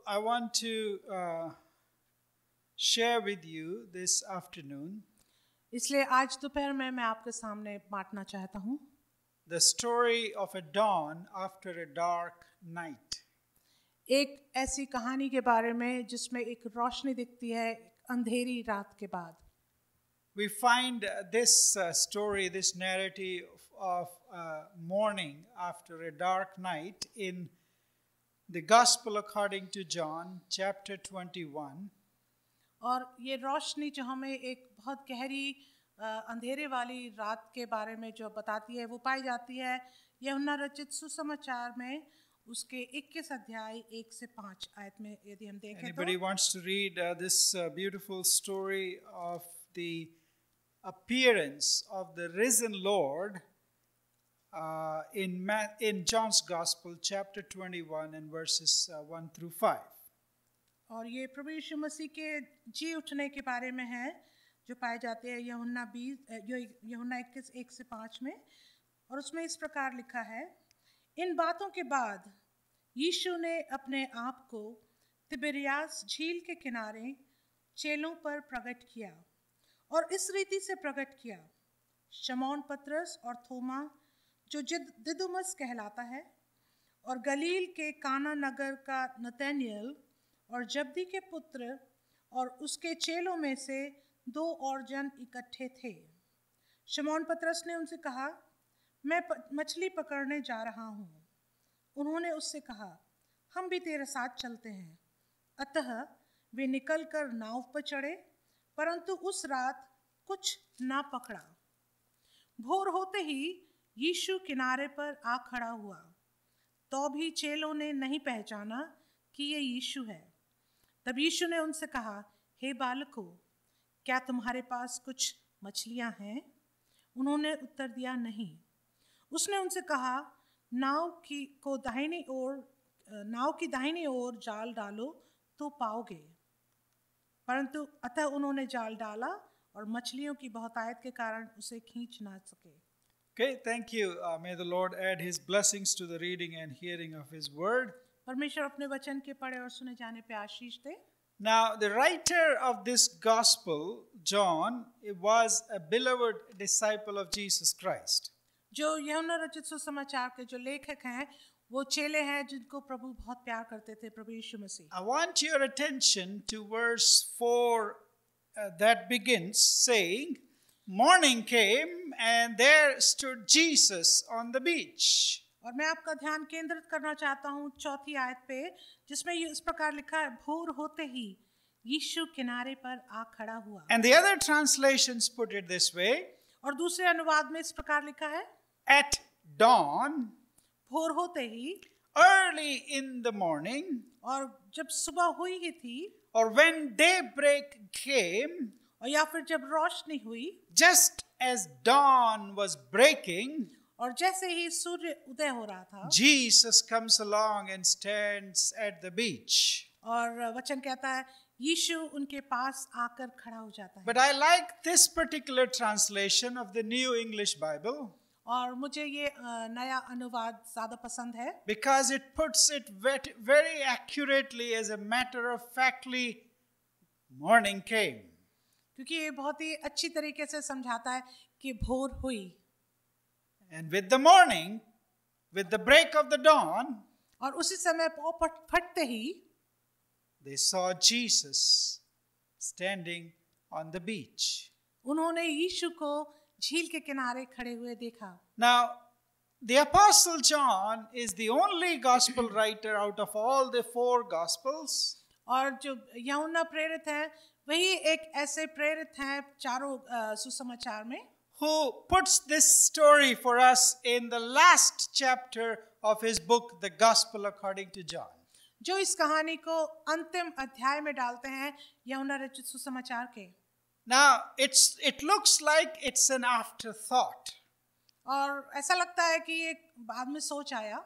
I want to share with you this afternoon इसलिए आज दोपहर में मैं आपके सामने बांटना चाहता हूँ the story of a dawn after a dark night. एक ऐसी कहानी के बारे में जिसमें एक रोशनी दिखती है अंधेरी रात के बाद। We find this story, this narrative of morning after a dark night in the Gospel according to John, chapter 21. और ये रोशनी जो हमें एक बहुत गहरी अंधेरे वाली रात के बारे में जो बताती है वो पाई जाती है यूहन्ना रचित सुसमाचार में उसके 21 अध्याय 1 से 5 आयत में। यदि हम देखें Anybody तो wants to read this beautiful story of the appearance of the risen Lord in John's Gospel, chapter 21 and verses 1 through 5. और ये प्रभु यीशु मसीह के जी उठने के बारे में है जो पाए जाते हैं यूहन्ना 21 1 से 5 में। और उसमें इस प्रकार लिखा है, इन बातों के बाद यीशु ने अपने आप को तिबिरियास झील के किनारे चेलों पर प्रकट किया और इस रीति से प्रकट किया, शमौन पतरस और थोमा जो दिदुमस कहलाता है और गलील के काना नगर का नतनएल और जब्दी के पुत्र और उसके चेलों में से 2 और जन इकट्ठे थे। शमौन पतरस ने उनसे कहा, मैं मछली पकड़ने जा रहा हूँ। उन्होंने उससे कहा, हम भी तेरे साथ चलते हैं। अतः वे निकलकर नाव पर चढ़े, परंतु उस रात कुछ ना पकड़ा। भोर होते ही यीशु किनारे पर आ खड़ा हुआ, तो भी चेलों ने नहीं पहचाना कि ये यीशु है। तब यीशु ने उनसे कहा, हे बालकों, क्या तुम्हारे पास कुछ मछलियां हैं? उन्होंने उत्तर दिया, नहीं। उसने उनसे कहा, नाव की दाहिनी ओर जाल डालो तो पाओगे। परंतु अतः उन्होंने जाल डाला और मछलियों की बहुतायत के कारण उसे खींच ना सके। Okay, thank you. May the Lord add His blessings to the reading and hearing of His word. परमेश्वर अपने वचन के पढ़े और सुने जाने पे आशीष दे। Now, the writer of this gospel, John, was a beloved disciple of Jesus Christ. जो यूहन्ना रचित सुसमाचार के जो लेखक हैं वो चेले हैं जिनको प्रभु बहुत प्यार करते थे, प्रभु यीशु मसीह। I want your attention to verse 4 that begins saying, morning came and there stood Jesus on the beach. और मैं आपका ध्यान केंद्रित करना चाहता हूँ 4थी आयत पे जिसमें इस प्रकार लिखा है, भोर होते ही यीशु किनारे पर आ खड़ा हुआ। And the other translations put it this way, और दूसरे अनुवाद में इस प्रकार लिखा है, at dawn, भोर होते ही, early in the morning, और जब सुबह हुई ही थी, or when daybreak came, और या फिर जब रोशनी हुई, just as dawn was breaking, और जैसे ही सूर्य उदय हो रहा था, Jesus comes along and stands at the beach. और वचन कहता है यीशु उनके पास आकर खड़ा हो जाता है। But I like this particular translation of the New English Bible और मुझे ये नया अनुवाद ज़्यादा पसंद है because it puts it very accurately, as a matter of factly, morning came. क्योंकि ये बहुत ही अच्छी तरीके से समझाता है कि भोर हुई। And with the morning, with the break of the dawn, और उसी समय पौ फटते ही they saw Jesus standing on the beach. उन्होंने यीशु को झील के किनारे खड़े हुए देखा। Now, the Apostle John is the only gospel writer out of all the 4 gospels और जो यूहन्ना प्रेरित है वही एक ऐसे प्रेरित हैं चारों सुसमाचार में who puts this story for us in the last chapter of his book, The Gospel According to John. जो इस कहानी को अंतिम अध्याय में डालते हैं यूहन्ना रचित सुसमाचार के। Now, it looks like it's an afterthought. और ऐसा लगता है कि ये बाद में सोच आया।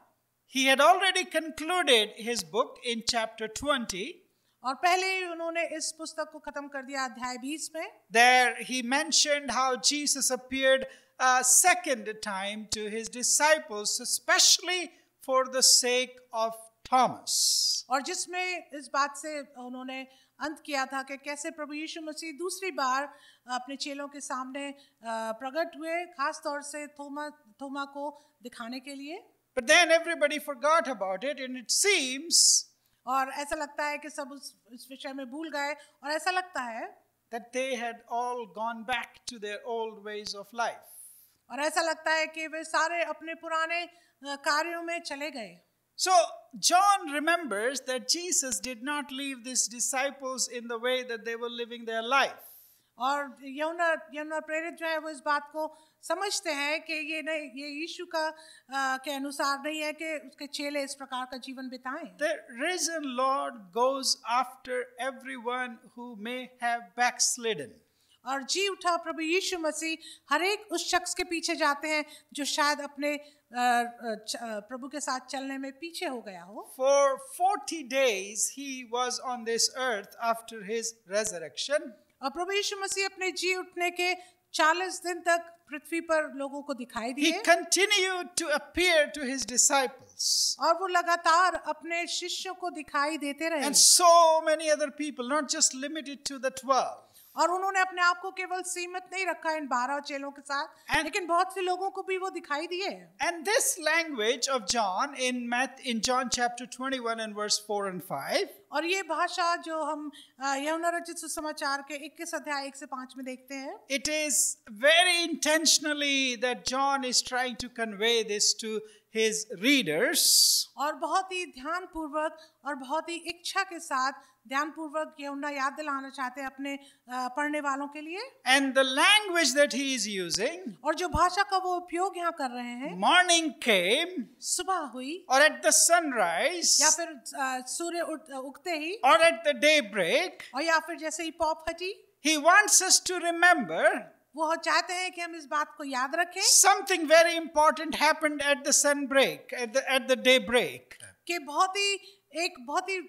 He had already concluded his book in chapter 20. और पहले ही उन्होंने इस पुस्तक को खत्म कर दिया अध्याय 20 में। There he mentioned how Jesus appeared a second time to his disciples, especially for the sake of Thomas. और जिसमें इस बात से उन्होंने अंत किया था कि कैसे प्रभु यीशु मसीह दूसरी बार अपने चेलों के सामने प्रकट हुए, खास तौर से थोमा को दिखाने के लिए। But then everybody forgot about it, and it seems और ऐसा लगता है कि सब उस विषय में भूल गए, और ऐसा लगता है that they had all gone back to their old ways of life. और ऐसा लगता है कि वे सारे अपने पुराने कार्यों में चले गए। So John remembers that Jesus did not leave these disciples in the way that they were living their life. और यूहन्ना प्रेरित जो है वो इस बात को समझते हैं कि ये यीशु के अनुसार नहीं है कि उसके चेले इस प्रकार का जीवन बिताएं। The risen Lord goes after everyone who may have backslidden. और जी उठा प्रभु यीशु मसीह हर एक उस शख्स के पीछे जाते हैं जो शायद अपने प्रभु के साथ चलने में पीछे हो गया हो। For 40 days he was on this earth after his resurrection. और प्रभु यीशु मसीह अपने जी उठने के 40 दिन तक पृथ्वी पर लोगों को दिखाई He दिए, continued to appear to his disciples. और वो लगातार अपने शिष्यों को दिखाई देते रहे, And so many other people, not just limited to the 12. और उन्होंने अपने आप को केवल सीमित नहीं रखा इन 12 चेलों के साथ, लेकिन बहुत से लोगों को भी वो दिखाई दिए। And this language of John in John chapter 21 and verse 4 and 5, और ये भाषा जो हम यूहन्ना रचित सुसमाचार के 21 अध्याय 1 से 5 में देखते हैं, it is very intentionally that John is trying to convey this to his readers. और बहुत ही ध्यानपूर्वक और बहुत ही इच्छा के साथ ध्यानपूर्वक यूहन्ना याद दिलाना चाहते हैं अपने पढ़ने वालों के लिए। And the language that he is using, और जो भाषा का वो उपयोग यहाँ कर रहे हैं, morning came, सुबह हुई, or at the sunrise, या फिर सूर्य उगते ही, or at the daybreak, और या फिर जैसे ही पौ फटी। he wants us to remember वो चाहते हैं कि हम इस बात को याद रखें something very important happened at the sunbreak, at the daybreak. कि एक बहुत ही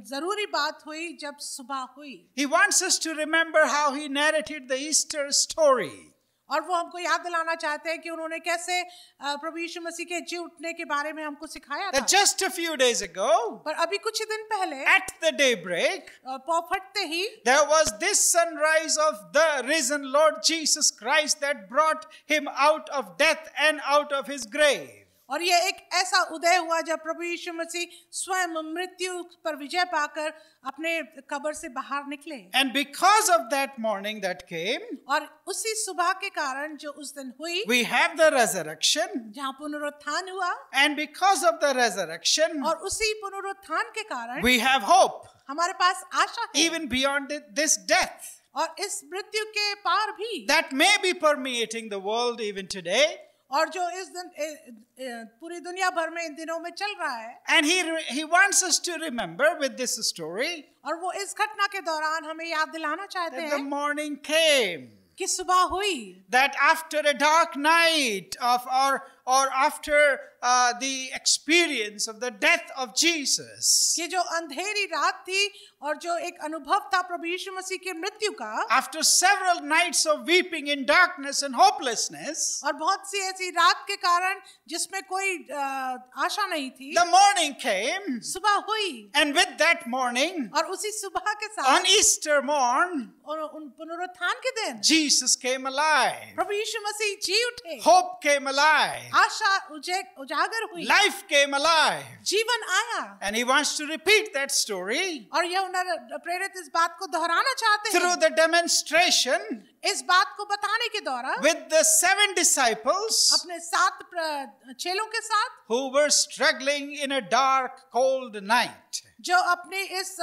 जरूरी बात हुई जब सुबह हुई। He wants us to remember how he narrated the Easter story. और वो हमको याद दिलाना चाहते हैं कि उन्होंने कैसे प्रभु यीशु मसीह के जी उठने के बारे में हमको सिखाया था। That just a few days ago, पर अभी कुछ ही दिन पहले at the daybreak, पौ फटते ही there was this sunrise of the risen Lord Jesus Christ that brought him out of death and out of his grave. और ये एक ऐसा उदय हुआ जब प्रभु यीशु मसीह स्वयं मृत्यु पर विजय पाकर अपने कब्र से बाहर निकले। And because of that morning that came, और उसी सुबह के कारण जो उस दिन हुई, we have the resurrection. जहाँ पुनरुत्थान हुआ, And because of the resurrection, और उसी पुनरुत्थान के कारण we have hope, हमारे पास आशा है, even beyond this death, और इस मृत्यु के पार भी, that may be permeating the world even today. और जो इस दिन पूरी दुनिया भर में इन दिनों में चल रहा है। And he wants us to remember with this story और वो इस घटना के दौरान हमें याद दिलाना चाहते that the हैं morning came, कि सुबह हुई, that after a dark night or after the experience of the death of Jesus, कि जो अंधेरी रात थी और जो एक अनुभव था प्रभु यीशु मसीह की मृत्यु का, after several nights of weeping in darkness and hopelessness, और बहुत सी ऐसी रात के कारण जिसमें कोई आशा नहीं थी, the morning came, सुबह हुई, and with that morning, और उसी सुबह के on साथ Easter morn, और उन पुनरुत्थान के दिन Jesus came alive, प्रभु यीशु मसीह जी उठे, hope came alive, आशा उजागर हुई, life came alive. जीवन आया। And he wants to repeat that story और यूहन्ना प्रेरित इस बात को दोहराना चाहते through हैं, the demonstration इस बात को बताने के द्वारा with the 7 disciples अपने 7 चेलों के साथ, who were struggling in a dark, cold night. जो अपने इस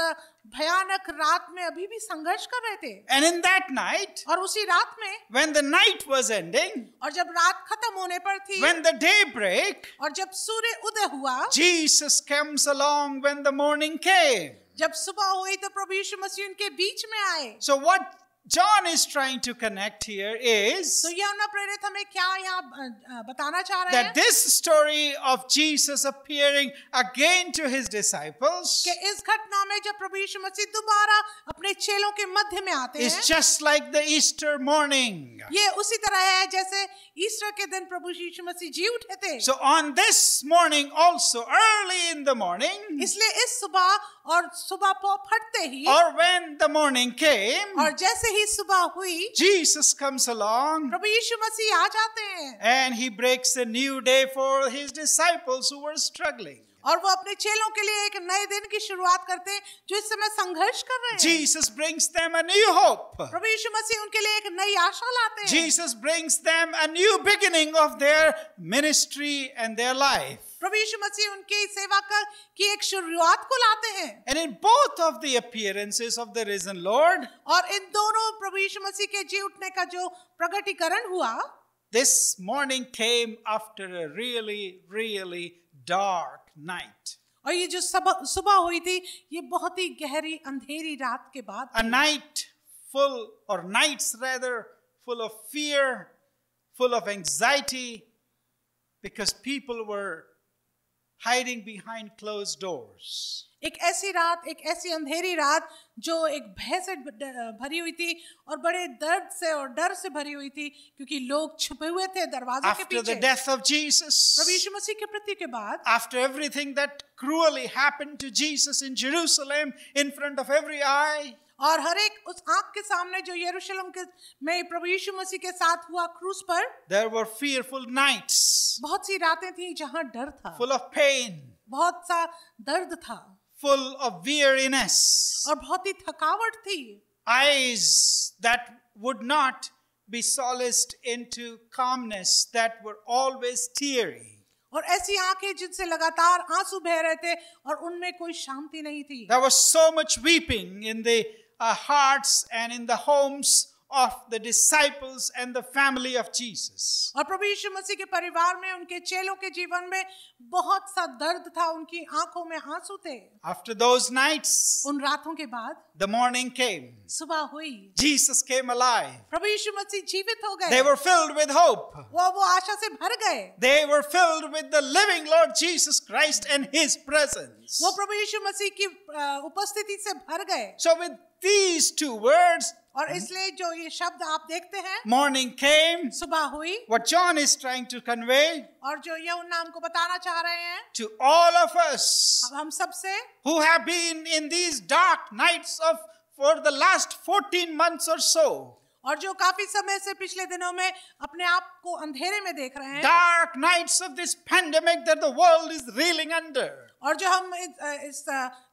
भयानक रात में अभी भी संघर्ष कर रहे थे। And in that night, और उसी रात में, when the night was ending, और जब रात खत्म होने पर थी, when the day break, और जब सूर्य उदय हुआ, Jesus comes along when the morning came. जब सुबह हुई तो प्रभु यीशु मसीह उनके बीच में आए। So what John is trying to connect here is तो यूहन्ना प्रेरित हमें क्या यहाँ बताना चाह रहे that हैं this story of Jesus appearing again to his disciples कि इस घटना में जब प्रभु यीशु मसीह दोबारा अपने चेलों के मध्य में आते is हैं, just like the Easter morning. ये उसी तरह है जैसे ईस्टर के दिन प्रभु यीशु मसीह जी उठे थे। So on this morning also, early in the morning, इसलिए इस सुबह और सुबह पौ फटते ही or when the morning came, और जैसे ही सुबह हुई Jesus comes along प्रभु यीशु मसीह आ जाते हैं and he breaks a new day for his disciples who were struggling. और वो अपने चेलों के लिए एक नए दिन की शुरुआत करते हैं जो इस समय संघर्ष कर रहे हैं। Jesus brings them a new hope. प्रभु यीशु मसीह उनके लिए एक नई आशा लाते हैं। Jesus brings them a new beginning of their ministry and their life. प्रभु यीशु मसीह उनकी सेवा की एक शुरुआत को लाते हैं। And in both of the appearances of the risen Lord, और इन दोनों प्रभु यीशु मसीह के जी उठने का जो प्रकटीकरण हुआ, this morning came after a really, really dark night. और ये जो सुबह हुई थी ये बहुत ही गहरी अंधेरी रात के बाद, A night full, or nights rather, full of fear, full of anxiety, because people were hiding behind closed doors. एक ऐसी रात, एक ऐसी अंधेरी रात जो एक भय से भरी हुई थी और बड़े दर्द से और डर से भरी हुई थी क्योंकि लोग छुपे हुए थे दरवाजों के After the पीछे। death of Jesus, प्रभु यीशु मसीह की मृत्यु के बाद, after everything that cruelly happened to Jesus in Jerusalem in front of every eye, और हर एक उस आंख के सामने जो यरूशलेम के में प्रभु यीशु मसीह के साथ हुआ क्रूस पर, there were fearful nights, बहुत सी रातें थी जहां डर था, full of pain, बहुत सा दर्द था full of weariness, और बहुत ही थकावट थी, eyes that would not be solaced into calmness, that were always teary. और ऐसी आंखें जिनसे लगातार आंसू बह रहे थे और उनमें कोई शांति नहीं थी। There was so much weeping in the hearts and in the homes of the disciples and the family of Jesus. और प्रभु यीशु मसीह के परिवार में, उनके चेलों के जीवन में बहुत सा दर्द था, उनकी आंखों में आंसू थे। After those nights, उन रातों के बाद the morning came. सुबह हुई, Jesus came alive. प्रभु यीशु मसीह जीवित हो गए, They were filled with hope. वो आशा से भर गए, They were filled with the living Lord Jesus Christ and His presence. वो प्रभु यीशु मसीह की उपस्थिति से भर गए। So with these two words, और इसलिए जो ये शब्द आप देखते हैं, morning came, सुबह हुई, what John is trying to convey और जो यूहन्ना हमको बताना चाह रहे हैं, to all of us अब हम सब से who have been in these dark nights for the last 14 months or so, और जो काफी समय से पिछले दिनों में अपने आप को अंधेरे में देख रहे हैं, dark nights of this pandemic that the world is reeling under. और जो हम इस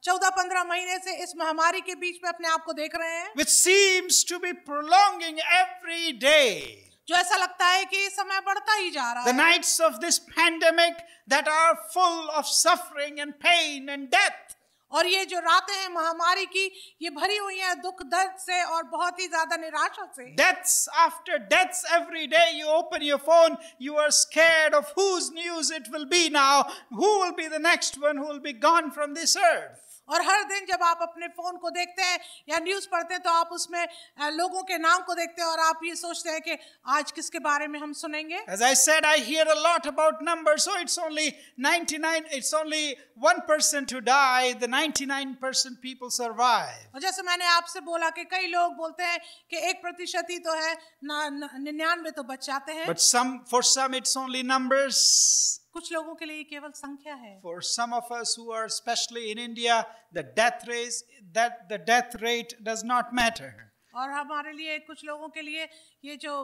14-15 महीने से इस महामारी के बीच में अपने आप को देख रहे हैं, Which seems to be prolonging every day. जो ऐसा लगता है कि समय बढ़ता ही जा रहा The है, nights of this pandemic that are full of suffering and pain and death. और ये जो रातें हैं महामारी की, ये भरी हुई हैं दुख दर्द से और बहुत ही ज्यादा निराशा से। Deaths after deaths every day. You open your phone, you are scared of whose news it will be now. Who will be the next one who will be gone from this earth? और हर दिन जब आप अपने phone को देखते हैं या news पढ़ते हैं तो आप उसमें लोगों के नाम को देखते हैं और आप ये सोचते हैं कि आज किसके बारे में हम सुनेंगे। As I said, I hear a lot about numbers, so it's only 99, it's only 1% who die, the 99% people survive. और जैसे मैंने आपसे बोला कि कई लोग बोलते हैं कि 1% ही तो है, 99 तो बच जाते हैं। But for some it's only numbers. कुछ लोगों के लिए ये केवल संख्या है। For some of us who are especially in India, the death rate does not matter. और हमारे लिए कुछ लोगों के लिए ये जो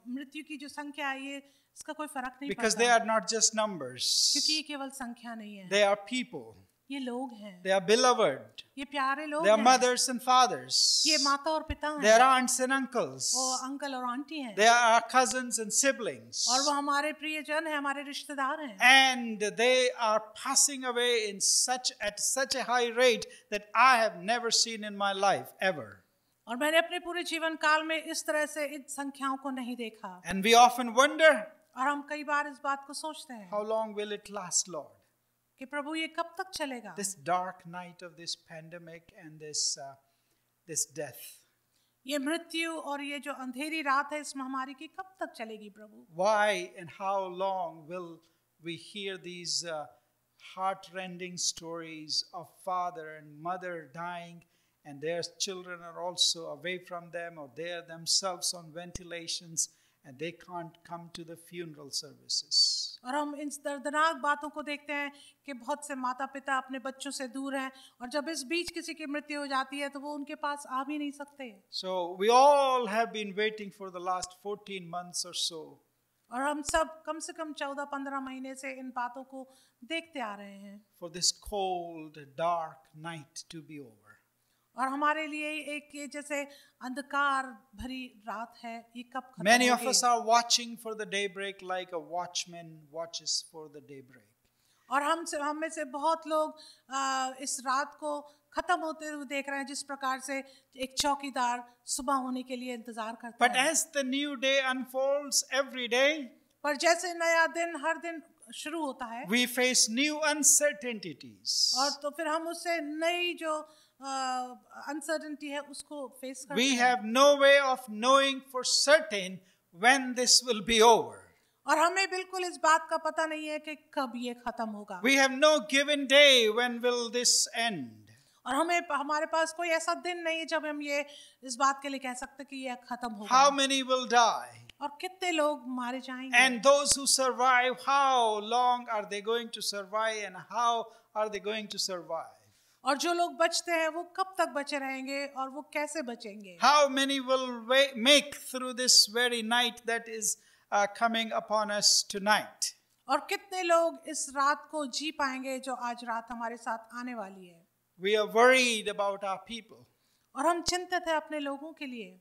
मृत्यु की जो संख्या है ये इसका कोई फर्क नहीं Because पड़ता, they are not just numbers. क्योंकि ये केवल संख्या नहीं है, They are people. ये लोग हैं, They are beloved. ये प्यारे लोग They are हैं, mothers and fathers. ये माता और पिता They हैं, are aunts and uncles. वो अंकल और आंटी हैं, They are our cousins and siblings. और वो हमारे प्रियजन हैं, हमारे रिश्तेदार हैं। And they are passing away at such a high rate that I have never seen in my life ever. और मैंने अपने पूरे जीवन काल में इस तरह से इन संख्याओं को नहीं देखा। And we often wonder, और हम कई बार इस बात को सोचते हैं how long will it last, Lord? कि प्रभु ये कब तक चलेगा? This dark night of this pandemic and this death. ये मृत्यु और ये जो अंधेरी रात है इस महामारी की कब तक चलेगी प्रभु? Why and how long will we hear these heart-rending stories of father and mother dying, and their children are also away from them, or they are themselves on ventilations and they can't come to the funeral services? और हम इन दर्दनाक बातों को देखते हैं कि बहुत से माता पिता अपने बच्चों से दूर हैं और जब इस बीच किसी की मृत्यु हो जाती है तो वो उनके पास आ भी नहीं सकते। So we all have been waiting for the last 14 months or so. और हम सब कम से कम 14-15 महीने से इन बातों को देखते आ रहे हैं For this cold, dark night to be over. और हमारे लिए एक ये जैसे अंधकार भरी रात है, ये कब खत्म Many of होगी? us are watching for the daybreak like a watchman watches for the daybreak. और हम में से बहुत लोग इस रात को खत्म होते हुए देख रहे हैं जिस प्रकार से एक चौकीदार सुबह होने के लिए इंतजार करता But है। as the new day unfolds every day, पर जैसे नया दिन हर दिन शुरू होता है we face new uncertainties. और तो फिर हम उससे नई जो अनसर्टेनिटी है उसको फेस करते We हैं have no way of knowing for certain when this will be over. और हमें बिल्कुल इस बात का पता नहीं है कि कब ये खत्म होगा We have no given day when will this end. और हमारे पास कोई ऐसा दिन नहीं है जब हम ये इस बात के लिए कह सकते कि ये खत्म होगा How many will die? और कितने लोग मारे जाएंगे And those who survive, how long are they going to survive and how are they going to survive? और जो लोग बचते हैं वो कब तक बचे रहेंगे और वो कैसे बचेंगे How many will make through this very night that is coming upon us tonight? और कितने लोग इस रात को जी पाएंगे जो आज रात हमारे साथ आने वाली है We are worried about our people. और हम चिंतित हैं अपने लोगों के लिए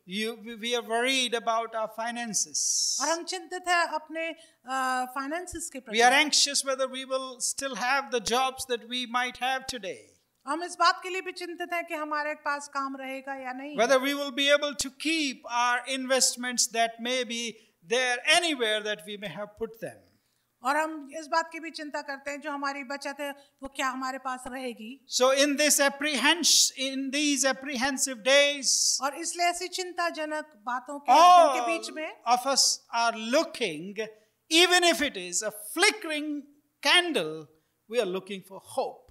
We are worried about our finances. और हम चिंतित हैं अपने फाइनेंसेस के We are प्रति anxious whether we will still have the jobs that we might have today. हम इस बात के लिए भी चिंतित हैं कि हमारे पास काम रहेगा या नहीं Whether we will be able to keep our investments that may be there anywhere that we may have put them. और हम इस बात की भी चिंता करते हैं जो हमारी बचत है वो क्या हमारे पास रहेगी So in these apprehensive days, और इसलिए ऐसी चिंताजनक बातों के दिन के all बीच में of us are looking, even if it is a flickering candle, we are looking for hope.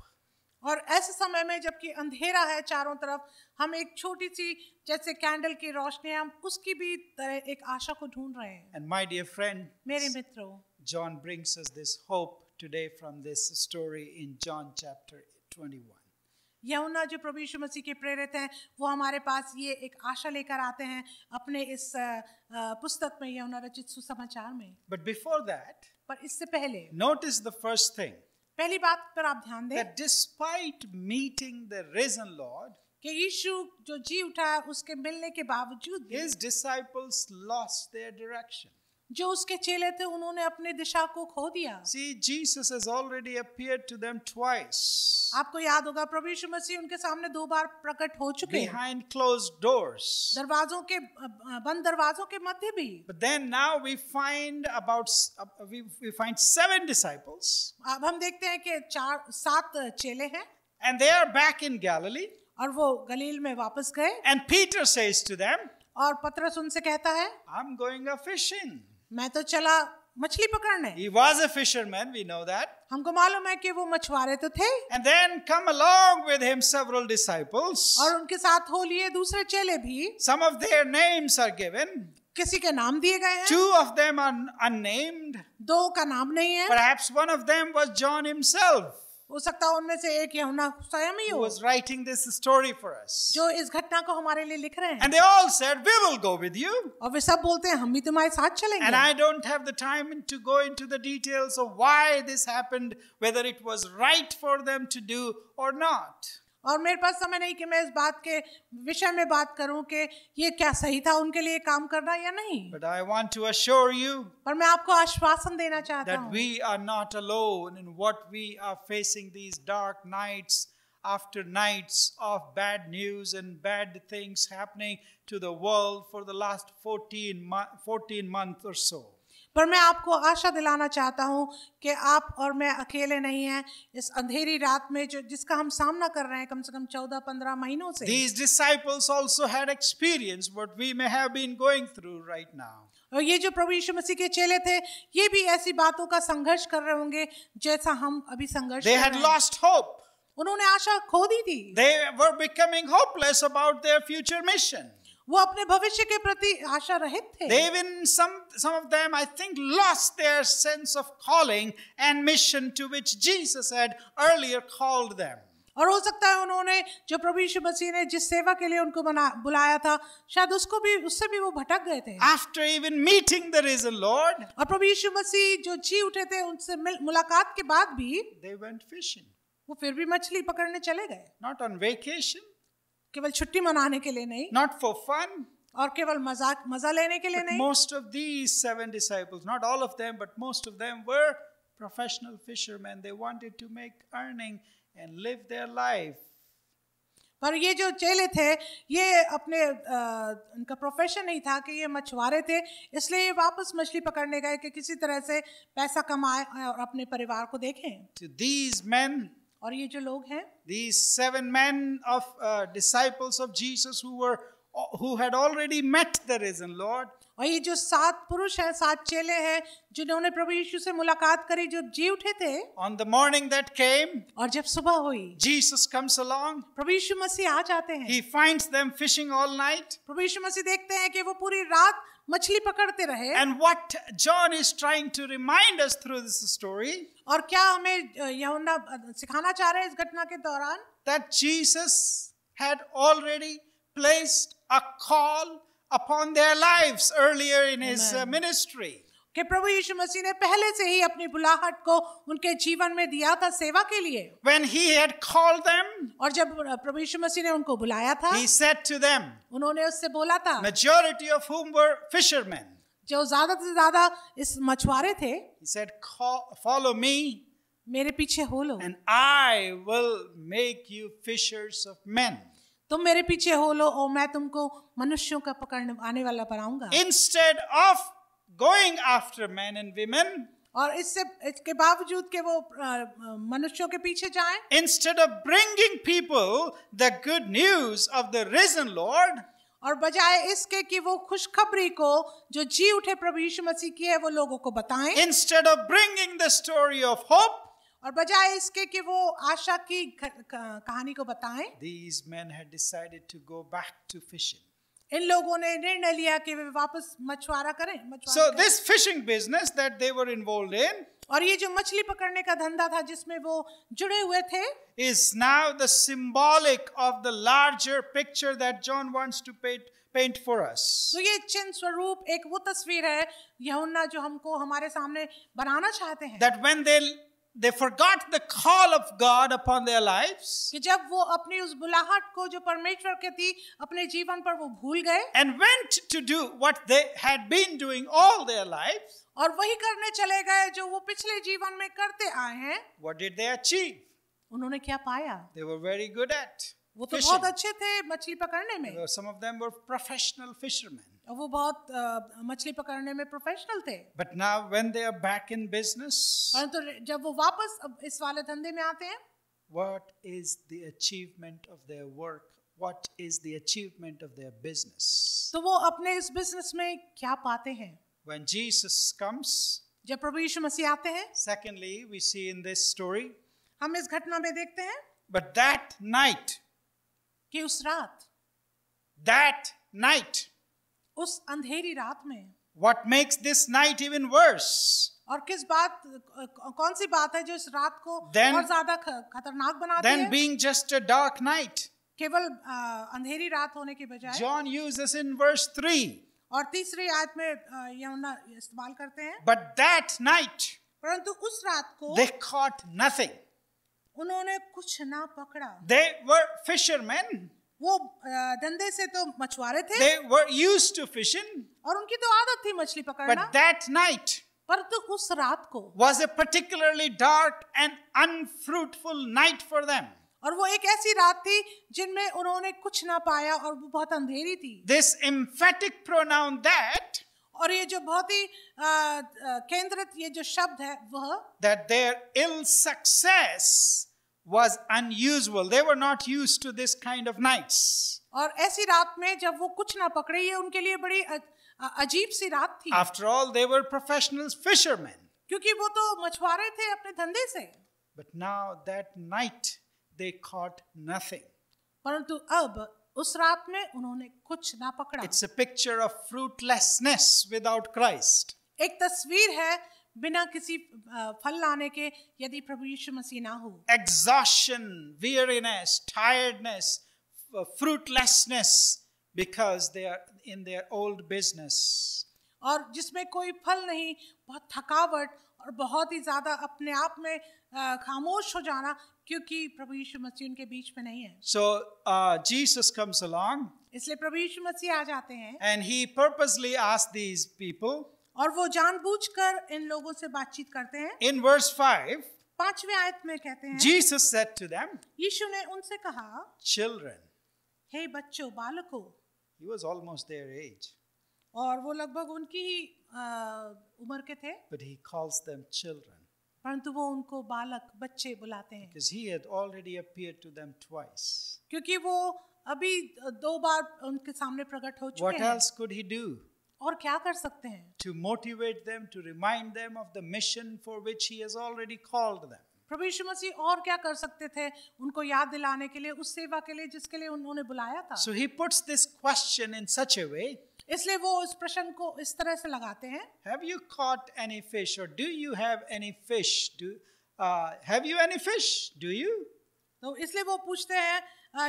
और ऐसे समय में जबकि अंधेरा है चारों तरफ हम एक छोटी सी जैसे कैंडल की रोशनी हम उसकी भी तरह एक आशा को ढूंढ रहे हैं And my dear friend, मेरे मित्रों John brings us this hope today from this story in John chapter 21. यूहन्ना जो प्रभु यीशु मसीह के प्रेरित हैं वो हमारे पास ये एक आशा लेकर आते हैं अपने इस पुस्तक में यूहन्ना रचित सुसमाचार में But before that, पर इससे पहले notice the first thing, पहली बात पर आप ध्यान दें that despite meeting the risen Lord, कि यीशु जो जी उठा है उसके मिलने के बावजूद भी his disciples lost their direction. जो उसके चेले थे उन्होंने अपनी दिशा को खो दिया See, Jesus has already appeared to them twice आपको याद होगा प्रभु यीशु मसीह उनके सामने 2 बार प्रकट हो चुके हैं behind closed doors. दरवाजों के बंद दरवाजों के मध्य भी But then now we find we find 7 disciples, अब हम देखते हैं कि 7 चेले हैं and they are back in Galilee. और वो गलील में वापस गए And Peter says to them, और पतरस उनसे कहता है I'm going a fishing. मैं तो चला मछली पकड़ने He was a fisherman, we know that. हमको मालूम है कि वो मछुआरे तो थे And then come along with him several disciples. और उनके साथ हो लिए दूसरे चेले भी Some of their names are given. किसी के नाम दिए गए हैं 2 of them are unnamed. 2 का नाम नहीं है Perhaps one of them was John himself, हो सकता है उनमें से एक यूहन्ना स्वयं ही who हो was writing this story for us. जो इस घटना को हमारे लिए लिख रहे हैं And they all said, we will go with you. और वे सब बोलते हैं हम भी तुम्हारे साथ चलेंगे And I don't have the time to go into the details of why this happened, whether it was right for them to do or not. और मेरे पास समय नहीं कि मैं इस बात के विषय में बात करूं कि ये क्या सही था उनके लिए काम करना या नहीं But I want to assure you पर मैं आपको आश्वासन देना चाहता that हूं we are not alone in what we are facing these dark nights after nights of bad news and bad things happening to the world for the last 14 months or so. पर मैं आपको आशा दिलाना चाहता हूँ कि आप और मैं अकेले नहीं हैं इस अंधेरी रात में जो जिसका हम सामना कर रहे हैं कम से कम 14-15 महीनों से। These disciples also had experienced what we may have been going through right now. और ये जो प्रभु यीशु मसीह के चेले थे ये भी ऐसी बातों का संघर्ष कर रहे होंगे जैसा हम अभी संघर्ष They कर had रहे हैं। lost hope. उन्होंने आशा खो दी थी। They were becoming hopeless about their future mission. वो अपने भविष्य के प्रति आशा रहित थे। They even some of them, I think, lost their sense of calling and mission to which Jesus had earlier called them. और हो सकता है उन्होंने जो प्रभु यीशु मसीह ने जिस सेवा के लिए उनको बुलाया था शायद उससे भी वो भटक गए थे। After even meeting the risen Lord, और प्रभु यीशु मसीह जो जी उठे थे उनसे मुलाकात के बाद भी they went fishing. वो फिर भी मछली पकड़ने चले गए। Not on vacation, केवल छुट्टी मनाने के लिए नहीं not for fun. और केवल मजा लेने के लिए But नहीं। most of these 7 disciples, not all of them, but most of them were professional fishermen. They wanted to make earning and live their life. पर ये जो चेले थे ये अपने उनका प्रोफेशन नहीं था कि ये मछुआरे थे इसलिए ये वापस मछली पकड़ने गए कि किसी तरह से पैसा कमाए और अपने परिवार को देखें। To these men, और ये जो लोग हैं these 7 men of disciples of Jesus who had already met the risen Lord, और ये जो 7 पुरुष हैं 7 चेले हैं जिन्होंने प्रभु यीशु से मुलाकात करी जो जी उठे थे। on the morning that came, और जब सुबह हुई Jesus comes along. प्रभु यीशु मसीह आ जाते हैं। He finds them fishing all night. प्रभु यीशु मसीह देखते हैं कि वो पूरी रात मछली पकड़ते रहे। And what John is trying to remind us through this story, और क्या हमें यूहन्ना सिखाना चाह रहे हैं इस घटना के दौरान, that Jesus had already placed a call upon their lives earlier in his ministry. कि प्रभु यीशु मसीह ने पहले से ही अपनी बुलाहट को उनके जीवन में दिया था सेवा के लिए। When he had called them, और जब प्रभु यीशु मसीह ने उनको बुलाया था he said to them, उन्होंने उससे बोला था, majority of whom were fishermen, जो ज्यादा से ज्यादा इस मछुआरे थे, he said, follow me मेरे पीछे हो लो and I will make you fishers of men. तुम मेरे पीछे हो लो और मैं तुमको मनुष्यों का पकड़ने आने वाला बनाऊंगा। Instead of going after men and women, और इसके बावजूद कि वो मनुष्यों के पीछे जाएं, instead of bringing people the good news of the risen Lord, और बजाय इसके कि वो खुशखबरी को जो जी उठे प्रभु यीशु मसीह की है वो लोगों को बताएं, instead of bringing the story of hope, और बजाय इसके कि वो आशा की कहानी को बताएं, these men had decided to go back to fishing. इन लोगों ने निर्णय लिया कि वे वापस मछुआरा करें। So this fishing business that they were involved in और ये जो मछली पकड़ने का धंधा था जिसमें वो जुड़े हुए थे is now the symbolic of the larger picture that John wants to paint for us. तो ये चिन्ह स्वरूप एक वो तस्वीर है यूहन्ना जो हमको हमारे सामने बनाना चाहते हैं। That when they forgot the call of God upon their lives कि जब वो अपनी उस बुलाहट को जो परमेश्वर के थी अपने जीवन पर वो भूल गए and went to do what they had been doing all their lives, और वही करने चले गए जो वो पिछले जीवन में करते आए हैं। what did they achieve? उन्होंने क्या पाया? They were very good at वो तो fishing. बहुत अच्छे थे मछली पकड़ने में। Some of them were professional fishermen. और वो बहुत मछली पकड़ने में प्रोफेशनल थे। But now when they are back in business, परंतु जब वो वापस अब इस वाले धंधे में आते हैं, what is the achievement of their work? What is the achievement of their business? तो वो अपने इस बिजनेस में क्या पाते हैं? When Jesus comes, जब प्रभु यीशु मसीह आते हैं, secondly, we see in this story, हम इस घटना में देखते हैं but that night, कि उस उस अंधेरी रात में, what makes this night even worse? और कौन सी बात है जो इस रात को Then- और ज्यादा खतरनाक बनाती Then है? being just a dark night, केवल अंधेरी रात होने के बजाय, John uses in verse 3, और तीसरी आयत में यूहन्ना इस्तेमाल करते हैं, but that night परंतु उस रात को they caught nothing. उन्होंने कुछ ना पकड़ा। They were fishermen. वो धंधे से तो मछुआरे थे They were used to fishing, और उनकी तो आदत थी मछली पकड़ना, but that night परंतु उस रात को, was a particularly dark and unfruitful night for them. और वो एक ऐसी रात थी जिनमें उन्होंने कुछ ना पाया और वो बहुत अंधेरी थी। This emphatic pronoun that और ये जो बहुत ही केंद्रित ये जो शब्द है वह that their ill success was unusual. They were not used to this kind of nights. और ऐसी रात में जब वो कुछ ना पकड़े ये उनके लिए बड़ी अजीब सी रात थी, After all, they were professional fishermen. क्योंकि वो तो मछुआरे थे अपने धंधे से। But now that night they caught nothing. परंतु अब उस रात में उन्होंने कुछ ना पकड़ा। It's a picture of fruitlessness without Christ. एक तस्वीर है बिना किसी फल लाने के यदि प्रभु यीशु मसीह ना हो। Exhaustion, weariness, tiredness, fruitlessness, because they are in their old business. और जिसमें कोई फल नहीं, बहुत थकावट और बहुत ही ज्यादा अपने आप में खामोश हो जाना, क्योंकि प्रभु यीशु मसीह उनके बीच में नहीं है। So Jesus comes along इसलिए प्रभु यीशु मसीह आ जाते हैं and he purposely asked these people. और वो जानबूझकर इन लोगों से बातचीत करते हैं। In verse 5, 5वें आयत में कहते हैं, Jesus said to them, यीशु ने उनसे कहा, children. हे बच्चों, बालकों। He was almost their age, और वो लगभग उनकी ही उम्र के थे, but he calls them children परंतु वो उनको बालक, बच्चे बुलाते हैं, because he had already appeared to them twice. क्योंकि वो अभी 2 बार उनके सामने प्रकट हो What चुके हैं। else could he do? और क्या कर सकते हैं? To motivate them, to remind them of the mission for which he has already called them. प्रभु यीशु मसीह और क्या कर सकते थे उनको याद दिलाने के लिए, उस सेवा के लिए जिसके लिए उन्होंने बुलाया था। So he puts this question in such a way, इसलिए वो इस प्रश्न को इस तरह से लगाते हैं, have you caught any fish, or do you have any fish? Have you any fish? Do you? तो इसलिए वो पूछते हैं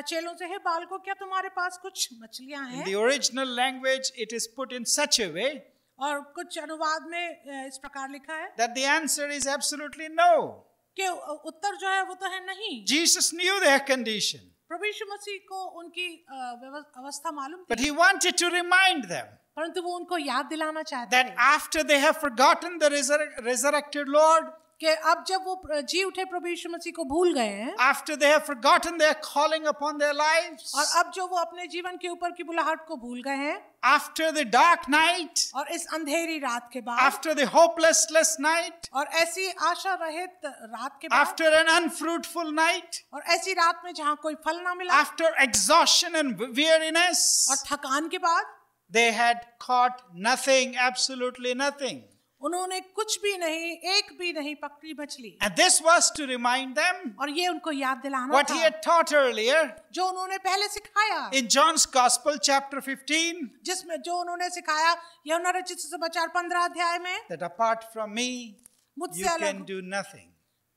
चेलों से, हे बालकों, क्या तुम्हारे पास कुछ मछलियां In हैं? the original language, it is put in such a way और कुछ अनुवाद में इस प्रकार लिखा है that the answer is absolutely no. कि उत्तर जो है वो तो है नहीं। Jesus knew their condition, प्रभु यीशु मसीह को उनकी अवस्था मालूम but थी, he wanted to remind them परंतु वो उनको याद दिलाना चाहते that थे after they have forgotten the resurrected Lord, कि अब जब वो जी उठे प्रभु यीशु मसीह को भूल गए हैं, after they have forgotten their calling upon their lives, और अब जो वो अपने जीवन के ऊपर की बुलाहट को भूल गए हैं, after the dark night, और इस अंधेरी रात के बाद, after the hopeless night, और ऐसी आशा रहित रात के बाद, after an unfruitful night, और ऐसी रात में जहाँ कोई फल ना मिला, after exhaustion and weariness, और थकान के बाद, they had caught nothing, absolutely nothing. उन्होंने कुछ भी नहीं, एक भी नहीं पकड़ी मछली। And this was to remind them और ये उनको याद दिलाना what he था had taught earlier जो उन्होंने पहले सिखाया, in John's Gospel, chapter 15, जिसमें जो उन्होंने सिखाया यूहन्ना रचित सुसमाचार 15 अध्याय में, that apart from me, you मुझसे can अलग do nothing.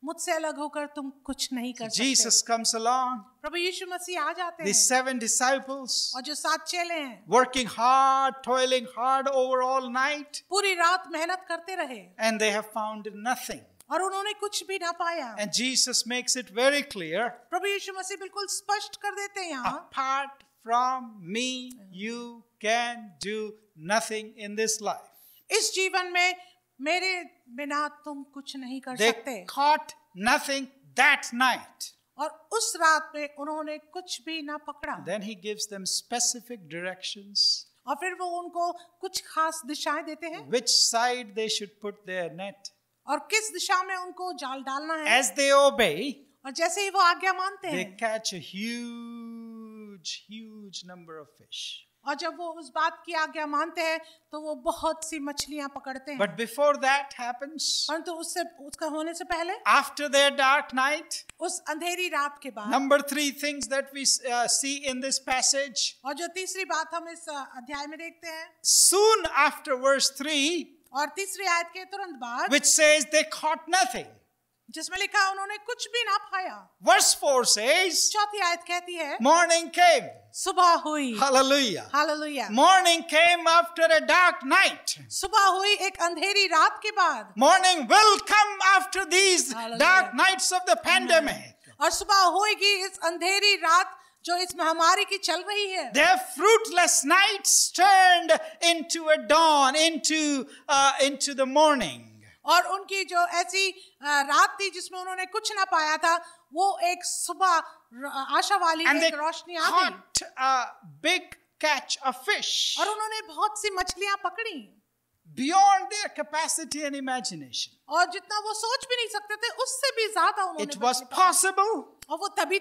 मुझसे अलग होकर तुम कुछ नहीं कर सकते। Jesus comes along, प्रभु यीशु मसीह आ जाते these हैं 7 disciples, और जो 7 चेले हैं working hard, toiling hard over all night, पूरी रात मेहनत करते रहे and they have found nothing. और उन्होंने कुछ भी ना पाया। And Jesus makes it very clear, प्रभु यीशु मसीह बिल्कुल स्पष्ट कर देते हैं यहाँ, apart from me, you can do nothing in this life. इस जीवन में मेरे बिना तुम कुछ नहीं कर They सकते। caught nothing that night. और उस रात में उन्होंने कुछ भी ना पकड़ा। Then he gives them specific directions, और फिर वो उनको कुछ खास दिशाएं देते हैं which side they should put their net. और किस दिशा में उनको जाल डालना है। As they obey, और जैसे ही वो आज्ञा मानते they हैं catch a huge number of fish. और जब वो उस बात की आज्ञा मानते हैं तो वो बहुत सी मछलियां पकड़ते हैं। But before that happens, परंतु उसका होने से पहले, after their dark night, उस अंधेरी रात के बाद, number 3 things that we see in this passage. और जो तीसरी बात हम इस अध्याय में देखते हैं, Soon after verse 3, और तीसरी आयत के तुरंत बाद, which says they caught nothing. जिसमें लिखा उन्होंने कुछ भी ना पाया। Verse 4 says, चौथी आयत कहती है, morning came. सुबह हुई। Hallelujah. Hallelujah. Morning came after a dark night. सुबह हुई एक अंधेरी रात के बाद। Morning will come after these Hallelujah. dark nights of the pandemic. और सुबह होगी इस अंधेरी रात जो इस महामारी की चल रही है। Their fruitless nights turned into a dawn, into the morning. और उनकी जो ऐसी रात थी जिसमें उन्होंने कुछ ना पाया था, वो एक सुबह आशा वाली And they एक रोशनी आ गई caught a big catch of fish. और उन्होंने बहुत सी मछलियां पकड़ी। beyond their capacity and imagination. और जितना वो सोच भी नहीं सकते थे उससे भी ज्यादा उन्होंने It was बचने का- possible और वो तभी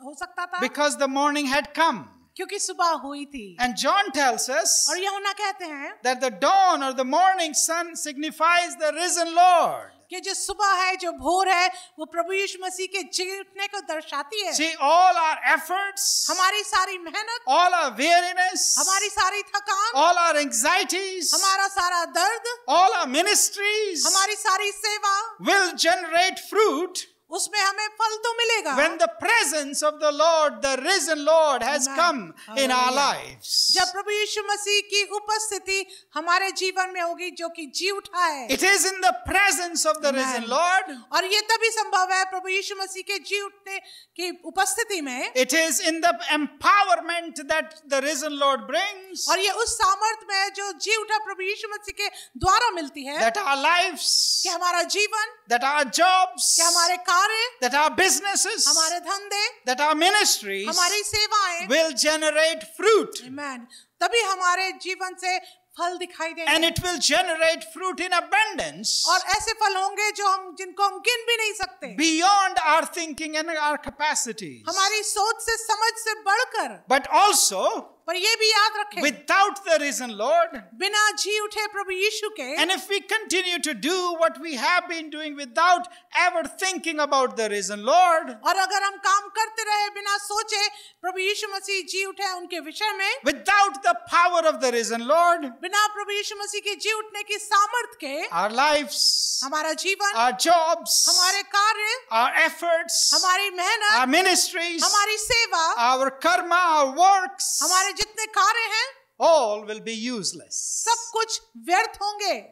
हो सकता था because the morning had come. क्योंकि सुबह हुई थी। And John tells us और यूहन्ना कहते हैं that the dawn or the morning sun signifies the risen Lord. कि जो सुबह है, जो भोर है, वो प्रभु यीशु मसीह के जी उठने को दर्शाती है। See, all our efforts, हमारी सारी मेहनत, all our weariness, हमारी सारी थकान, all our anxieties, हमारा सारा दर्द, all our ministries हमारी सारी सेवा, will generate fruit उसमें हमें फल तो मिलेगा when the presence of the Lord, the risen Lord, has Amen. come in our Hallelujah. lives. जब प्रभु यीशु मसीह की उपस्थिति हमारे जीवन में होगी, जो कि जी उठा है। It is in the presence of the Amen. risen Lord. और ये तभी संभव है प्रभु यीशु मसीह के जी उठने की उपस्थिति में। It is in the empowerment that the risen Lord brings और ये उस सामर्थ में जो जी उठा प्रभु यीशु मसीह के द्वारा मिलती है that our lives, कि हमारा जीवन, that our jobs, कि हमारे कार्य, that our businesses, हमारे धंधे, that our ministries हमारी सेवाएं, will generate fruit. आमेन, तभी हमारे जीवन से फल दिखाई And देंगे। it will generate fruit in abundance और ऐसे फल होंगे जो जिनको हम गिन भी नहीं सकते, beyond our thinking and our capacities. हमारी सोच से, समझ से बढ़कर। But also, पर ये भी याद रखें, without the risen Lord, बिना जी उठे प्रभु यीशु के, and if we continue to do what we have been doing without ever thinking about the risen Lord, और अगर हम काम करते रहे बिना सोचे प्रभु यीशु मसीह जी उठे उनके विषय में, without the power of the risen Lord, बिना प्रभु यीशु मसीह के जी उठने की सामर्थ के, our lives, हमारा जीवन, our jobs, हमारे कार्य, our efforts, हमारी our मेहनत, ministries, हमारी सेवा, our karma, our works, हमारे जितने कार्य हैं, all will be useless, सब कुछ व्यर्थ होंगे,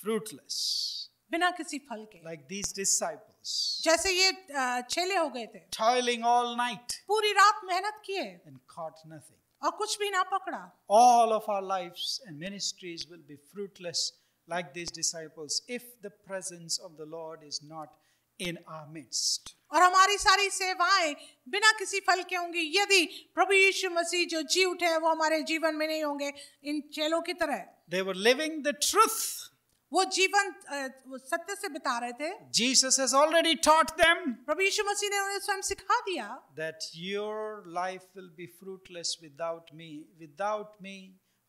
fruitless, बिना किसी फल के। like these disciples, जैसे ये चेले हो गए थे, toiling all night पूरी रात मेहनत किए and caught nothing. और कुछ भी ना पकड़ा। All of our lives and ministries will be fruitless like these disciples if the presence of the Lord is not in our midst. और हमारी सारी सेवाएं बिना किसी फल के होंगी यदि प्रभु यीशु मसीह जो जी उठे हैं वो हमारे जीवन में नहीं होंगे, इन चेलों की तरह। They were living the truth. वो जीवन वो सत्य से बिता रहे थे। Jesus has already taught them प्रभु यीशु मसीह ने उन्हें स्वयं सिखा दिया that your life will be fruitless without me. Without me,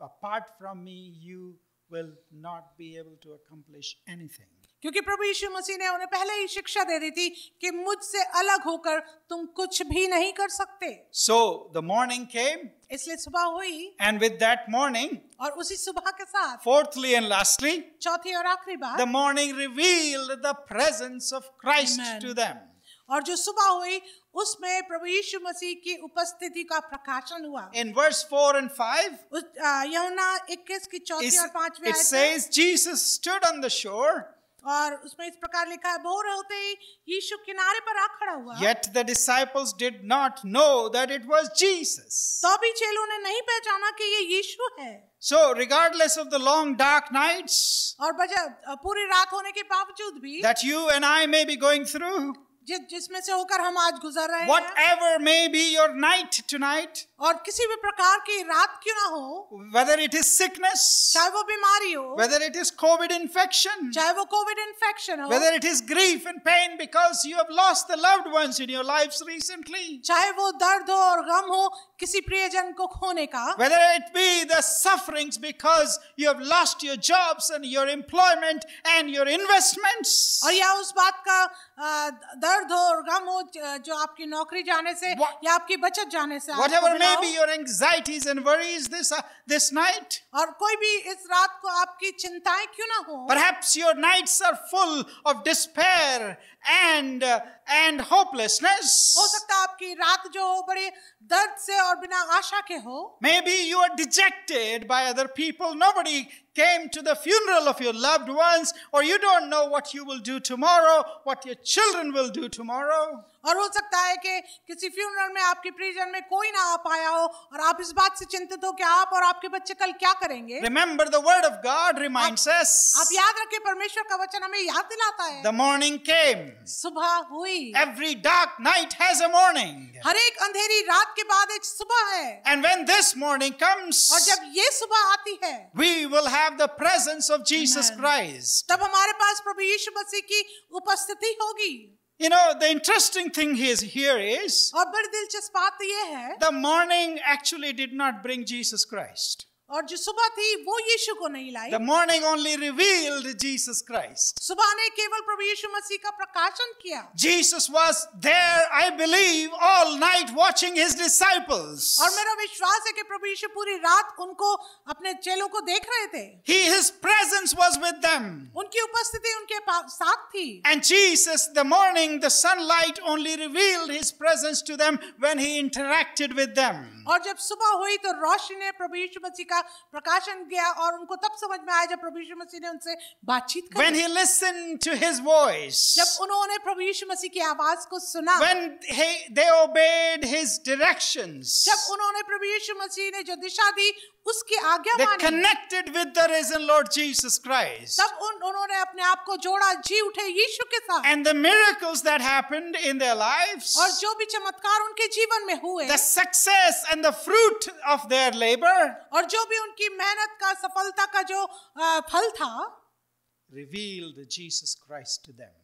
apart from me, you will not be able to accomplish anything. क्योंकि प्रभु यीशु मसीह ने उन्हें पहले ही शिक्षा दे दी थी कि मुझसे अलग होकर तुम कुछ भी नहीं कर सकते। So the morning came, इसलिए सुबह हुई and with that morning, और उसी सुबह के साथ fourthly and lastly, चौथी और आखिरी बात, the morning revealed the presence of Christ Amen. to them. और जो सुबह हुई उसमें प्रभु यीशु मसीह की उपस्थिति का प्रकाशन हुआ। In verse 4 and 5, यूहन्ना 21 की चौथी और पांचवी it आयत में, says, Jesus stood on the shore, और उसमें इस प्रकार लिखा है, भोर होते ही यीशु किनारे पर आ खड़ा हुआ। yet the disciples did not know that it was Jesus. तो भी चेलों ने नहीं पहचाना कि ये यीशु है। So regardless of the long dark nights और पूरी रात होने के बावजूद भी that you and I may be going through, जिसमें से होकर हम आज गुजर रहे हैं, whatever may be your night tonight, और किसी भी प्रकार की रात क्यों ना हो, whether it is sickness, चाहे वो बीमारी हो, whether it is COVID infection, चाहे वो कोविड इन्फेक्शन हो, whether it is grief and pain because you have lost the loved ones in your lives recently, चाहे वो दर्द हो और गम हो किसी प्रियजन को खोने का, whether it be the sufferings because you have lost your jobs and your employment and your investments, और या उस बात का दर्द हो और गम हो जो आपकी नौकरी जाने से या आपकी बचत जाने से, whatever may be your anxieties and worries this night, और कोई भी इस रात को आपकी चिंताएं क्यों ना हो, perhaps your nights are full of despair and hopelessness. हो सकता है आपकी रात जो हो बड़े दर्द से और बिना आशा के हो। Maybe you are dejected by other people. Nobody came to the funeral of your loved ones, or you don't know what you will do tomorrow, what your children will do tomorrow. और हो सकता है कि किसी funeral में आपके परिजन में कोई ना आ पाया हो और आप इस बात से चिंतित हो कि आप और आपके बच्चे कल क्या करेंगे। Remember, the word of God reminds us. आप याद रखें, परमेश्वर का वचन हमें याद दिलाता है। The morning came. सुबह हुई। Every dark night has a morning. हर एक अंधेरी रात के बाद एक सुबह है। And when this morning comes, और जब ये सुबह आती है, we will have the presence of Jesus Christ. तब हमारे पास प्रभु यीशु मसीह की उपस्थिति होगी। You know, the interesting thing here is, और बड़ी दिलचस्प बात ये है, the morning actually did not bring Jesus Christ. और जो सुबह थी वो यीशु को नहीं लाई। The morning only revealed Jesus Christ. सुबह ने केवल प्रभु यीशु मसीह का प्रकाशन किया। Jesus was there, I believe, all night watching his disciples. और मेरा विश्वास है कि प्रभु यीशु पूरी रात उनको अपने चेलों को देख रहे थे। His presence was with them. उनकी उपस्थिति उनके साथ थी। And Jesus, the morning, the sunlight only revealed his presence to them when he interacted with them. और जब सुबह हुई तो रोशनी ने प्रभु यीशु मसीह का प्रकाशन किया और उनको तब समझ में आया जब प्रभु यीशु मसीह ने उनसे बातचीत की। When he listened to his voice. जब उन्होंने प्रभु यीशु मसीह की आवाज को सुना। When they obeyed his directions. जब उन्होंने प्रभु यीशु मसीह ने जो दिशा दी उसकी आज्ञा They मानी। connected with the risen Lord Jesus Christ. तब उन्होंने अपने आप को जोड़ा जी उठे यीशु के साथ। And the miracles that happened in their lives. और जो भी चमत्कार उनके जीवन में हुए। The success and the fruit of their labor. और जो भी उनकी मेहनत का सफलता का जो फल था, revealed Jesus Christ to them.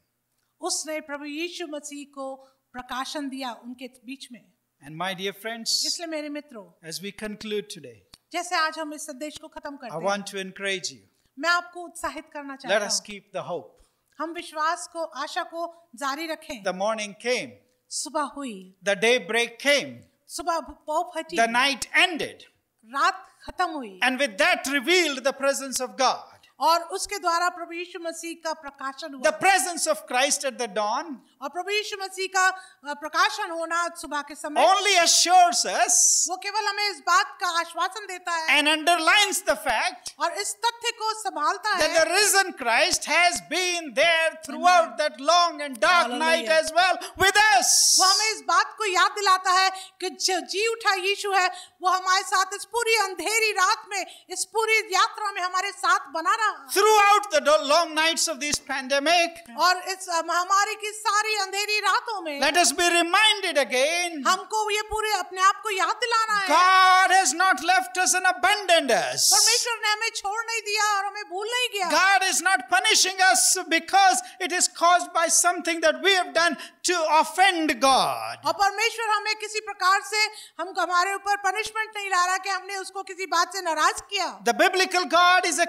उसने प्रभु यीशु मसीह को प्रकाशन दिया उनके बीच में। And my dear friends, इसलिए मेरे मित्रों, as we conclude today, जैसे आज हम इस संदेश को खत्म करते I हैं, want to encourage you. मैं आपको उत्साहित करना Let चाहता us हूँ। keep the hope. हम विश्वास को, आशा को जारी रखें। The morning came. सुबह हुई, The daybreak came. सुबह पौ फटी, The night ended. रात खत्म हुई, And with that revealed the presence of God. और उसके द्वारा प्रभु यीशु मसीह का प्रकाशन हुआ। The presence of Christ at the dawn और प्रभु यीशु मसीह का प्रकाशन होना सुबह के समय only assures us वो केवल हमें इस बात का आश्वासन देता है and underlines the fact और इस तथ्य को संभालता that है the risen Christ has been there throughout that long and dark night as well with us. वो हमें इस बात को याद दिलाता है कि जो जी उठा यीशु है वो हमारे साथ इस पूरी अंधेरी रात में, इस पूरी यात्रा में हमारे साथ बना रहा। Throughout the long nights of this pandemic, और इस महामारी की सारी अंधेरी रातों में let us be reminded again, हमको ये पूरे अपने आप को याद दिलाना है, God has not left us and abandoned us. परमेश्वर ने हमें छोड़ नहीं दिया और हमें भूल नहीं गया। God is not punishing us because it is caused by something that we have done to offend God. और परमेश्वर हमें किसी प्रकार से हमारे ऊपर पनिशमेंट नहीं ला रहा कि हमने उसको किसी बात से नाराज किया। The biblical God is a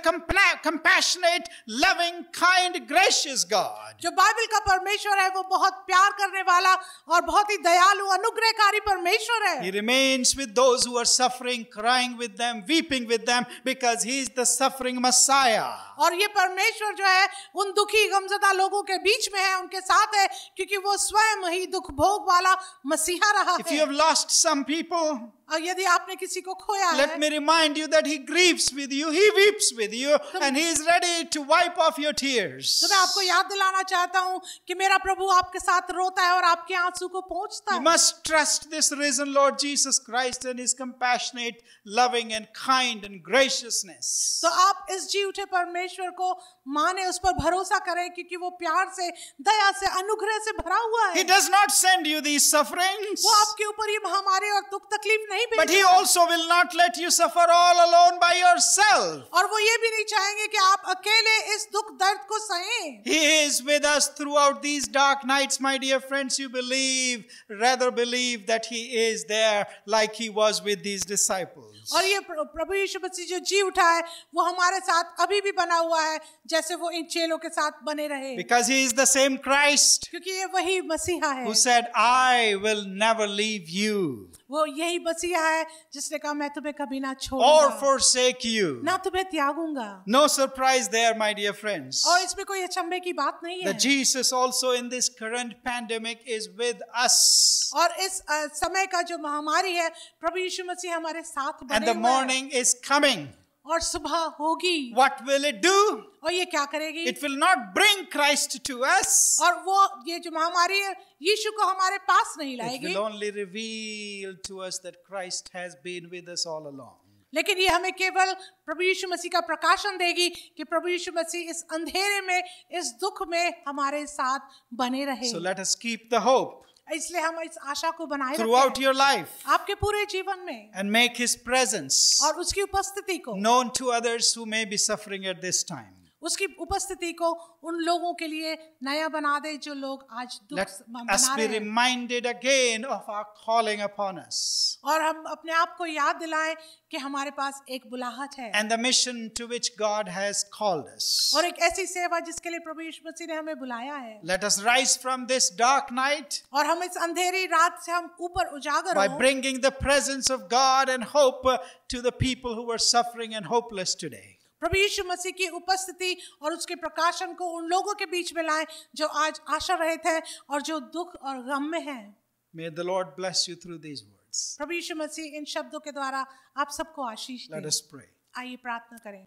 compassionate, loving, kind, gracious God. जो बाइबल का परमेश्वर है वो बहुत प्यार करने वाला और बहुत ही दयालु अनुग्रहकारी परमेश्वर है। He remains with those who are suffering, crying with them, weeping with them because he is the suffering Messiah. और ये परमेश्वर जो है उन दुखी गमज़दा लोगों के बीच में है, उनके साथ है, क्योंकि वो स्वयं ही दुख भोग वाला मसीहा रहा If है। you have lost some people, और यदि आपने किसी को खोया let है, me remind you that he grieves with you, he weeps with you, and he is ready to wipe off your tears. तो मैं आपको याद दिलाना चाहता हूँ कि मेरा प्रभु आपके साथ रोता है और आपके आंसू को पोंछता You है। must trust this risen Lord Jesus Christ and his compassionate, loving, and kind and graciousness. तो आप इस जी उठे परमेश्वर को माने, उस पर भरोसा करें, क्योंकि वो प्यार से, दया से, अनुग्रह से भरा हुआ He है। does not send you these sufferings, वो आपके ऊपर ये महामारी और दुख तकलीफ नहीं but he भेजता, also will not let you suffer all alone by yourself. और वो ये भी नहीं चाहेंगे कि आप अकेले इस दुख दर्द को सहें। He is with us throughout these dark nights, my dear friends. You rather believe that he is there like he was with these disciples. और ये प्रभु यीशु मसीह जो जी उठा है वो हमारे साथ अभी भी बना हुआ है, जैसे वो इन चेलों के साथ बने रहे, Because he is the same Christ क्योंकि ये वही मसीहा है। who said, I will never leave you वो यही मसीहा है जिसने कहा मैं तुम्हें कभी ना or छोड़ूंगा, forsake you. ना तुम्हें त्यागूंगा। No surprise there, my dear friends. और इसमें कोई अचंभे की बात नहीं है। That Jesus also in this current pandemic is with us. और इस समय का जो महामारी है प्रभु यीशु मसीह हमारे साथ And बने the हुए हैं। morning is coming. और सुबह होगी, what will it do? और ये क्या करेगी? It will not bring Christ to us. और वो ये जो महामारी है यीशु को हमारे पास नहीं It लाएगी, will only reveal to us that Christ has been with us all along. लेकिन ये हमें केवल प्रभु यीशु मसीह का प्रकाशन देगी कि प्रभु यीशु मसीह इस अंधेरे में, इस दुख में हमारे साथ बने रहे। So let us keep the hope इसलिए हम इस आशा को बनाए throughout रखें your life आपके पूरे जीवन में, and make His presence और उसकी उपस्थिति को, known to others who may be suffering at this time. उसकी उपस्थिति को उन लोगों के लिए नया बना दे जो लोग आज दुख Let us बना be रहे हैं। reminded again of our calling upon us और हम अपने आप को याद दिलाएं कि हमारे पास एक बुलाहट है and the mission to which God has called us. और एक ऐसी सेवा जिसके लिए प्रभु यीशु मसीह ने हमें बुलाया है। Let us rise from this dark night और हम इस अंधेरी रात से हम ऊपर उजागर by हों bringing the presence of God and hope to the people who are suffering and hopeless today. प्रभु यीशु मसीह की उपस्थिति और उसके प्रकाशन को उन लोगों के बीच में लाएं जो आज आशा रहित हैं और जो दुख और गम में हैं। May the Lord bless you through these words. प्रभु यीशु मसीह इन शब्दों के द्वारा आप सबको आशीष Let दें। us pray. आइए प्रार्थना करें।